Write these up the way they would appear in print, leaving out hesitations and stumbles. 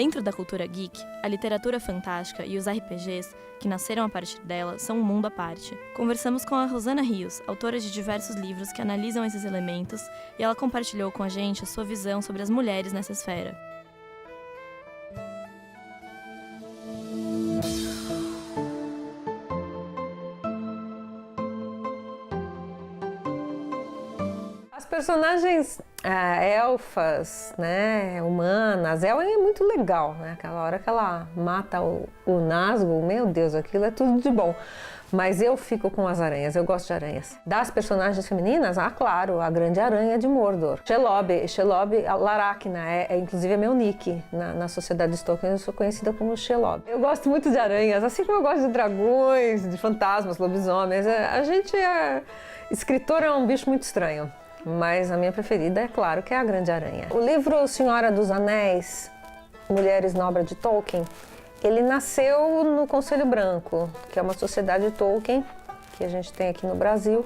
Dentro da cultura geek, a literatura fantástica e os RPGs, que nasceram a partir dela, são um mundo à parte. Conversamos com a Rosana Rios, autora de diversos livros que analisam esses elementos, e ela compartilhou com a gente a sua visão sobre as mulheres nessa esfera. As personagens elfas, né, humanas, ela é muito legal, né? Aquela hora que ela mata o Nazgûl, meu Deus, aquilo é tudo de bom. Mas eu fico com as aranhas, eu gosto de aranhas. Das personagens femininas, claro, a grande aranha de Mordor. Shelob Laracna, inclusive é meu nick na sociedade de Tolkien, eu sou conhecida como Shelob. Eu gosto muito de aranhas, assim como eu gosto de dragões, de fantasmas, lobisomens. Escritor é um bicho muito estranho. Mas a minha preferida é claro que é a Grande Aranha. O livro Senhora dos Anéis, Mulheres na Obra de Tolkien, ele nasceu no Conselho Branco, que é uma sociedade Tolkien que a gente tem aqui no Brasil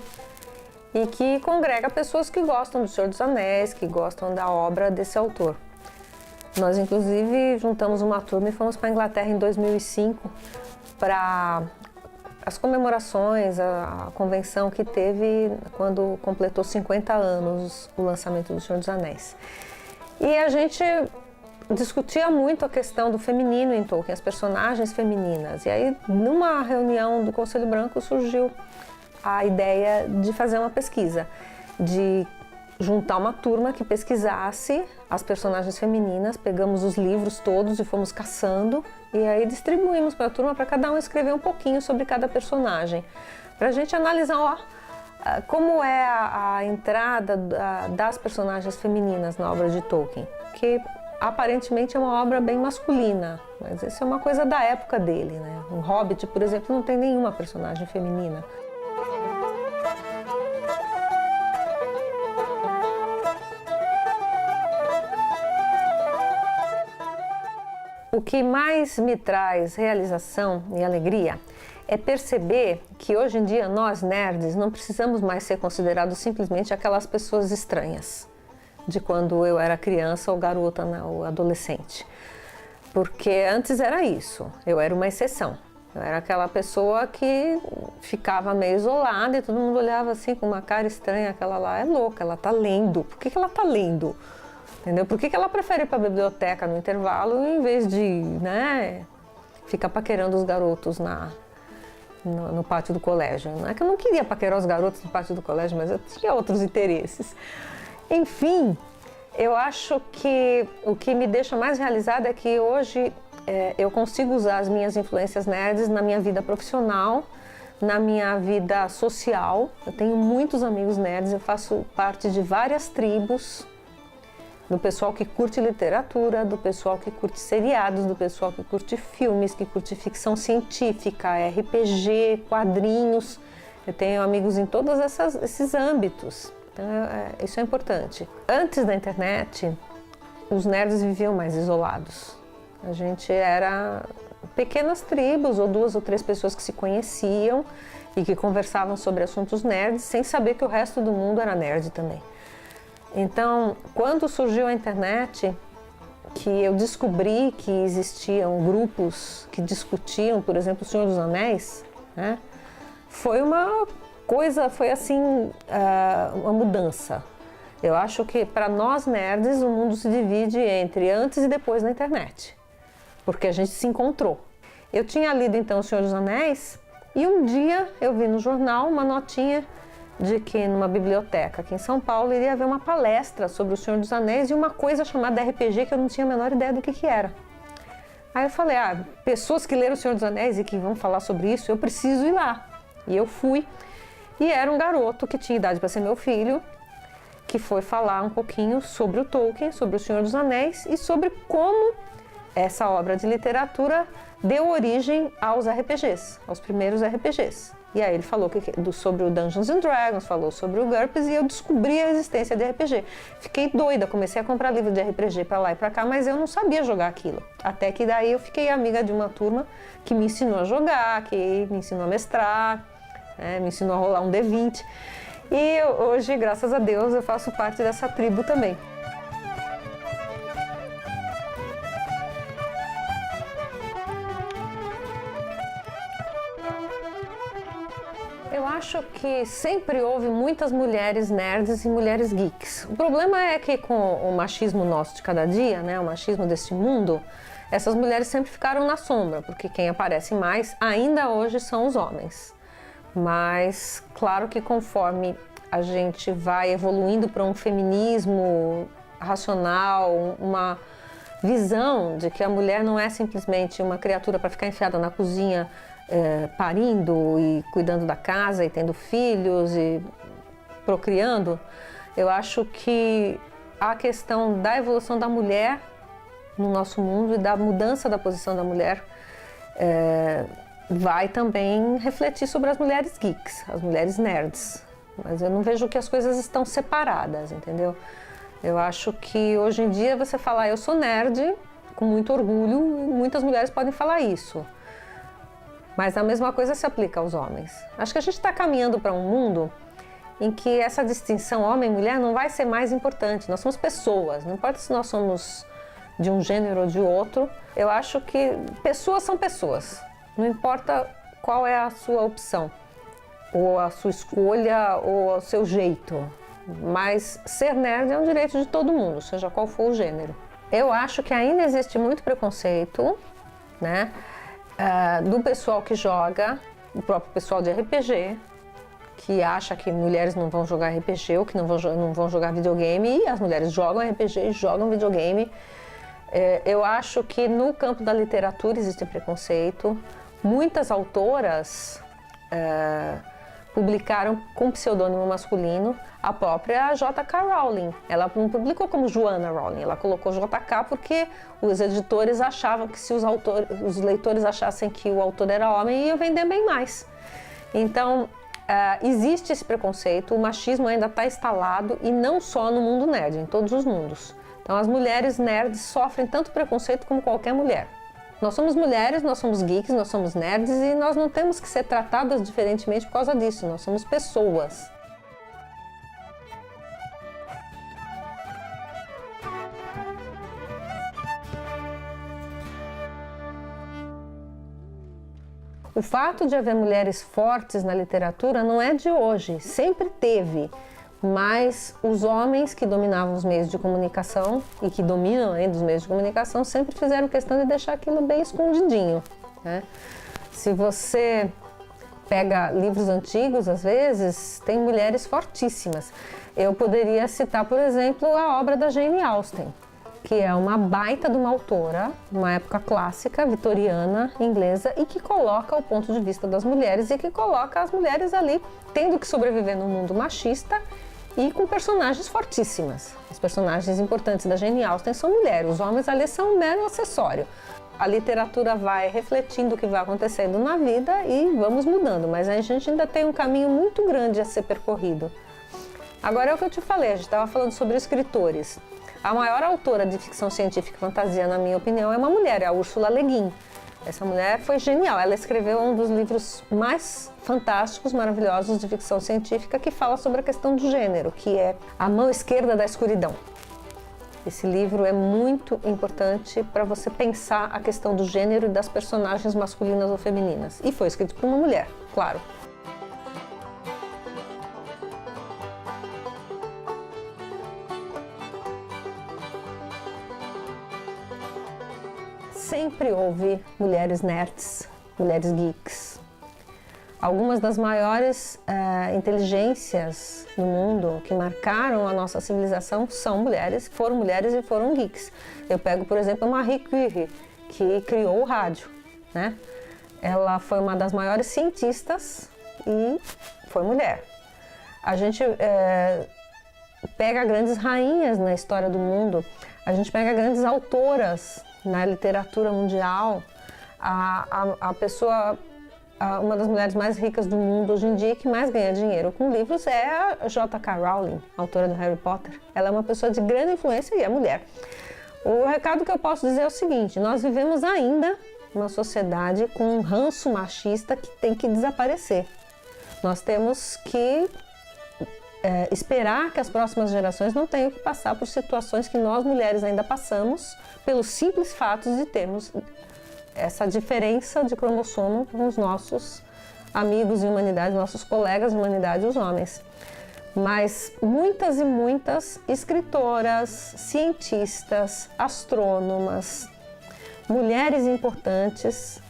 e que congrega pessoas que gostam do Senhor dos Anéis, que gostam da obra desse autor. Nós inclusive juntamos uma turma e fomos para a Inglaterra em 2005 para as comemorações, a convenção que teve quando completou 50 anos o lançamento do Senhor dos Anéis. E a gente discutia muito a questão do feminino em Tolkien, as personagens femininas. E aí, numa reunião do Conselho Branco, surgiu a ideia de fazer uma pesquisa, de juntar uma turma que pesquisasse as personagens femininas, pegamos os livros todos e fomos caçando e aí distribuímos para a turma para cada um escrever um pouquinho sobre cada personagem, para a gente analisar como é a entrada das personagens femininas na obra de Tolkien, que aparentemente é uma obra bem masculina, mas isso é uma coisa da época dele, né? O Hobbit, por exemplo, não tem nenhuma personagem feminina. O que mais me traz realização e alegria é perceber que hoje em dia nós nerds não precisamos mais ser considerados simplesmente aquelas pessoas estranhas de quando eu era criança ou garota ou adolescente. Porque antes era isso, eu era uma exceção. Eu era aquela pessoa que ficava meio isolada e todo mundo olhava assim com uma cara estranha, aquela lá é louca, ela tá lendo. Por que ela tá lendo? Entendeu? Por que ela prefere ir para a biblioteca no intervalo em vez de, né, ficar paquerando os garotos no pátio do colégio? Não é que eu não queria paquerar os garotos no pátio do colégio, mas eu tinha outros interesses. Enfim, eu acho que o que me deixa mais realizada é que hoje eu consigo usar as minhas influências nerds na minha vida profissional, na minha vida social. Eu tenho muitos amigos nerds, eu faço parte de várias tribos, do pessoal que curte literatura, do pessoal que curte seriados, do pessoal que curte filmes, que curte ficção científica, RPG, quadrinhos. Eu tenho amigos em todos esses âmbitos, então isso é importante. Antes da internet, os nerds viviam mais isolados. A gente era pequenas tribos, ou 2 ou 3 pessoas que se conheciam e que conversavam sobre assuntos nerds, sem saber que o resto do mundo era nerd também. Então, quando surgiu a internet, que eu descobri que existiam grupos que discutiam, por exemplo, o Senhor dos Anéis, né? Foi uma coisa, foi assim, uma mudança. Eu acho que para nós nerds o mundo se divide entre antes e depois da internet, porque a gente se encontrou. Eu tinha lido então o Senhor dos Anéis e um dia eu vi no jornal uma notinha de que numa biblioteca aqui em São Paulo iria haver uma palestra sobre o Senhor dos Anéis e uma coisa chamada RPG que eu não tinha a menor ideia do que era. Aí eu falei, pessoas que leram o Senhor dos Anéis e que vão falar sobre isso, eu preciso ir lá. E eu fui, e era um garoto que tinha idade para ser meu filho, que foi falar um pouquinho sobre o Tolkien, sobre o Senhor dos Anéis e sobre como essa obra de literatura deu origem aos RPGs, aos primeiros RPGs. E aí ele falou sobre o Dungeons and Dragons, falou sobre o GURPS e eu descobri a existência de RPG. Fiquei doida, comecei a comprar livro de RPG para lá e para cá, mas eu não sabia jogar aquilo. Até que daí eu fiquei amiga de uma turma que me ensinou a jogar, que me ensinou a mestrar, me ensinou a rolar um D20. E hoje, graças a Deus, eu faço parte dessa tribo também. Eu acho que sempre houve muitas mulheres nerds e mulheres geeks. O problema é que com o machismo nosso de cada dia, né, o machismo deste mundo, essas mulheres sempre ficaram na sombra, porque quem aparece mais ainda hoje são os homens. Mas claro que conforme a gente vai evoluindo para um feminismo racional, uma visão de que a mulher não é simplesmente uma criatura para ficar enfiada na cozinha parindo e cuidando da casa e tendo filhos e procriando, eu acho que a questão da evolução da mulher no nosso mundo e da mudança da posição da mulher vai também refletir sobre as mulheres geeks, as mulheres nerds. Mas eu não vejo que as coisas estão separadas, entendeu? Eu acho que hoje em dia você falar eu sou nerd com muito orgulho, muitas mulheres podem falar isso. Mas a mesma coisa se aplica aos homens. Acho que a gente está caminhando para um mundo em que essa distinção homem e mulher não vai ser mais importante. Nós somos pessoas, não importa se nós somos de um gênero ou de outro. Eu acho que pessoas são pessoas, não importa qual é a sua opção, ou a sua escolha, ou o seu jeito. Mas ser nerd é um direito de todo mundo, seja qual for o gênero. Eu acho que ainda existe muito preconceito, né? Do pessoal que joga, o próprio pessoal de RPG, que acha que mulheres não vão jogar RPG ou que não vão jogar videogame, e as mulheres jogam RPG e jogam videogame. Eu acho que no campo da literatura existe preconceito. Muitas autoras publicaram com pseudônimo masculino. A própria J.K. Rowling, ela não publicou como Joanna Rowling, ela colocou J.K. porque os editores achavam que se os leitores achassem que o autor era homem, ia vender bem mais. Então, existe esse preconceito, o machismo ainda está instalado, e não só no mundo nerd, em todos os mundos. Então, as mulheres nerds sofrem tanto preconceito como qualquer mulher. Nós somos mulheres, nós somos geeks, nós somos nerds, e nós não temos que ser tratadas diferentemente por causa disso, nós somos pessoas. O fato de haver mulheres fortes na literatura não é de hoje, sempre teve. Mas os homens que dominavam os meios de comunicação e que dominam ainda os meios de comunicação sempre fizeram questão de deixar aquilo bem escondidinho, né? Se você pega livros antigos, às vezes, tem mulheres fortíssimas. Eu poderia citar, por exemplo, a obra da Jane Austen, que é uma baita de uma autora, uma época clássica, vitoriana, inglesa, e que coloca o ponto de vista das mulheres e que coloca as mulheres ali tendo que sobreviver num mundo machista e com personagens fortíssimas. Os personagens importantes da Jane Austen são mulheres, os homens ali são um mero acessório. A literatura vai refletindo o que vai acontecendo na vida e vamos mudando, mas a gente ainda tem um caminho muito grande a ser percorrido. Agora é o que eu te falei, a gente estava falando sobre escritores. A maior autora de ficção científica e fantasia, na minha opinião, é uma mulher, é a Ursula Le Guin. Essa mulher foi genial, ela escreveu um dos livros mais fantásticos, maravilhosos de ficção científica, que fala sobre a questão do gênero, que é A Mão Esquerda da Escuridão. Esse livro é muito importante para você pensar a questão do gênero e das personagens masculinas ou femininas. E foi escrito por uma mulher, claro. Sempre houve mulheres nerds, mulheres geeks. Algumas das maiores inteligências do mundo que marcaram a nossa civilização são mulheres, foram mulheres e foram geeks. Eu pego, por exemplo, a Marie Curie, que criou o rádio, né? Ela foi uma das maiores cientistas e foi mulher. A gente pega grandes rainhas na história do mundo, a gente pega grandes autoras na literatura mundial. Uma das mulheres mais ricas do mundo hoje em dia, que mais ganha dinheiro com livros, é a J.K. Rowling, autora do Harry Potter. Ela é uma pessoa de grande influência e é mulher. O recado que eu posso dizer é o seguinte: nós vivemos ainda uma sociedade com um ranço machista que tem que desaparecer. Nós temos que esperar que as próximas gerações não tenham que passar por situações que nós mulheres ainda passamos, pelo simples fato de termos essa diferença de cromossomo nos nossos amigos em humanidade, nossos colegas de humanidade, os homens. Mas muitas e muitas escritoras, cientistas, astrônomas, mulheres importantes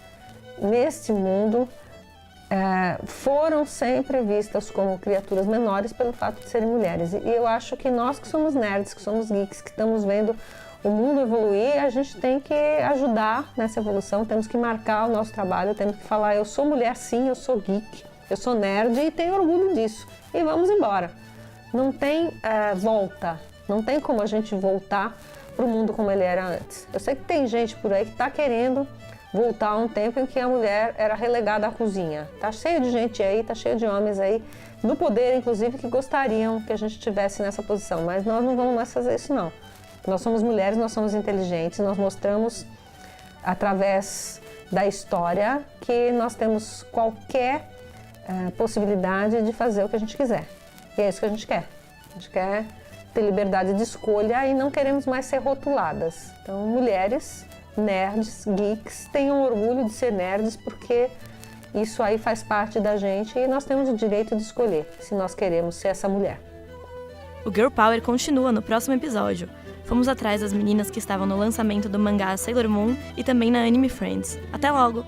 neste mundo foram sempre vistas como criaturas menores pelo fato de serem mulheres. E eu acho que nós que somos nerds, que somos geeks, que estamos vendo o mundo evoluir, a gente tem que ajudar nessa evolução, temos que marcar o nosso trabalho, temos que falar, eu sou mulher sim, eu sou geek, eu sou nerd e tenho orgulho disso. E vamos embora. Não tem volta, não tem como a gente voltar para o mundo como ele era antes. Eu sei que tem gente por aí que está querendo voltar a um tempo em que a mulher era relegada à cozinha. Tá cheio de gente aí, tá cheio de homens aí, do poder inclusive, que gostariam que a gente estivesse nessa posição, mas nós não vamos mais fazer isso não. Nós somos mulheres, nós somos inteligentes, nós mostramos através da história que nós temos qualquer possibilidade de fazer o que a gente quiser. E é isso que a gente quer. A gente quer ter liberdade de escolha e não queremos mais ser rotuladas. Então, mulheres, nerds, geeks, tenham orgulho de ser nerds porque isso aí faz parte da gente e nós temos o direito de escolher se nós queremos ser essa mulher. O Girl Power continua no próximo episódio. Fomos atrás das meninas que estavam no lançamento do mangá Sailor Moon e também na Anime Friends. Até logo!